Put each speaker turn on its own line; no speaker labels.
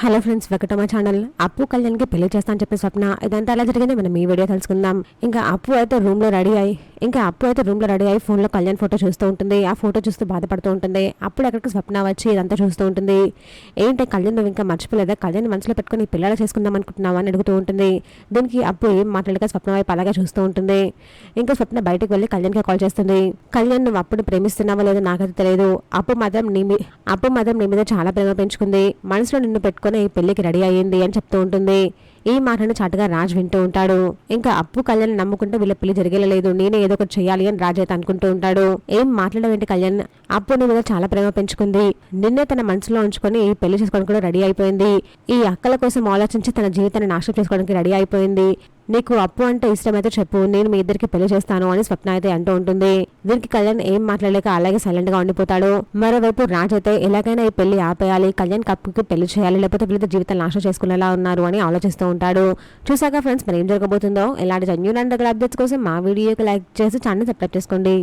Hello friends, welcome to my channel. అప్పు కళ్యాణ్కి పెళ్లి చేస్తా అని చెప్పి స్వప్న ఇదంతా ఎలా జరిగింది మనం ఈ వీడియో తెలుసుకుందాం. ఇంకా అప్పు అయితే రూమ్ లో రెడీ అయ్యి ఫోన్ లో కళ్యాణ్ ఫోటో చూస్తూ ఉంటుంది. ఆ ఫోటో చూస్తూ బాధపడుతూ ఉంటుంది. అప్పుడు అక్కడికి స్వప్న వచ్చి ఇదంతా చూస్తూ ఉంటుంది. ఏంటి కళ్యాణ్ నువ్వు ఇంకా మర్చిపోలేదా? కళ్యాణ్ మనసులో పెట్టుకుని పిల్లలు చేసుకుందాం అనుకుంటున్నావా అని అడుగుతూ ఉంటుంది. దీనికి అప్పు ఏం మాట్లాడక స్వప్న వైపు అలాగే చూస్తూ ఉంటుంది. ఇంకా స్వప్న బయటకు వెళ్ళి కళ్యాణ్కి కాల్ చేస్తుంది. కళ్యాణ్ నువ్వు అప్పుడు ప్రేమిస్తున్నావా లేదో నాకైతే తెలియదు. అప్పు మాత్రం నీ మీద చాలా ప్రేమ పెంచుకుంది. మనసులో నిన్ను పెట్టుకుని పెళ్లికి రెడీ అయ్యింది అని చెప్తూ ఉంటుంది. ఈ మాటను చాటుగా రాజ్ వింటూ ఉంటాడు. ఇంకా అప్పు కళ్యాణ్ నమ్ముకుంటే వీళ్ళ పెళ్లి జరిగేలేదు, నేనే ఏదో ఒకటి చేయాలి అని రాజ్ అయితే అనుకుంటూ ఉంటాడు. ఏం మాట్లాడవేంటి కళ్యాణ్? అప్పు నీ మీద చాలా ప్రేమ పెంచుకుంది. నిన్నే తన మనసులో ఉంచుకొని పెళ్లి చేసుకోవడానికి కూడా రెడీ అయిపోయింది. ఈ అక్కల కోసం ఆలోచించి తన జీవితాన్ని నాశనం చేసుకోవడానికి రెడీ అయిపోయింది. నీకు అప్పు అంటే ఇష్టమైతే చెప్పు, నేను మీ ఇద్దరికి పెళ్లి చేస్తాను అని స్వప్న అయితే అంటూ ఉంటుంది. దీనికి కళ్యాణ్ ఏం మాట్లాడలేక అలాగే సైలెంట్ గా ఉండిపోతాడు. మరోవైపు రాజ్ అయితే ఎలాగైనా ఈ పెళ్లి ఆపేయాలి, కళ్యాణ్ అప్పుకి పెళ్లి చేయాలి, లేకపోతే వీళ్ళతో జీవితం నాశనం చేసుకునేలా ఉన్నారు అని ఆలోచిస్తూ ఉంటాడు. చూసాక ఫ్రెండ్స్ మరి ఏం జరగబోతుందో, ఇలాంటి జెన్యూన్ అండ్ అప్డేట్స్ కోసం మా వీడియోకి లైక్ చేసి ఛానల్ సబ్స్క్రైబ్ చేసుకోండి.